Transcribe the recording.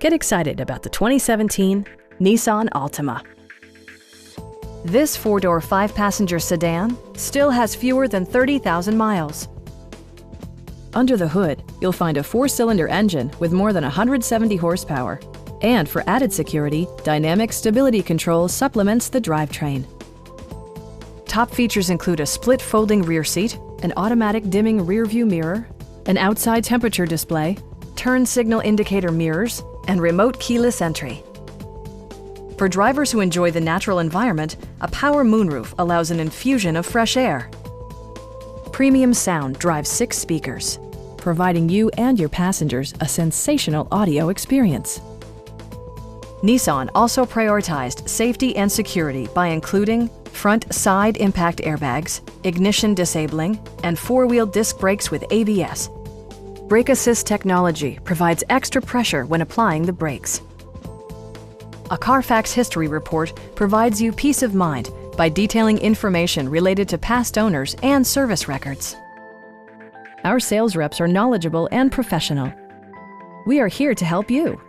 Get excited about the 2017 Nissan Altima. This four-door, five-passenger sedan still has fewer than 30,000 miles. Under the hood, you'll find a four-cylinder engine with more than 170 horsepower. And for added security, dynamic stability control supplements the drivetrain. Top features include a split folding rear seat, an automatic dimming rear-view mirror, an outside temperature display, turn signal indicator mirrors, and remote keyless entry. For drivers who enjoy the natural environment, a power moonroof allows an infusion of fresh air. Premium sound drives 6 speakers, providing you and your passengers a sensational audio experience. Nissan also prioritized safety and security by including front side impact airbags, ignition disabling, and four-wheel disc brakes with ABS. Brake Assist technology provides extra pressure when applying the brakes. A Carfax history report provides you peace of mind by detailing information related to past owners and service records. Our sales reps are knowledgeable and professional. We are here to help you.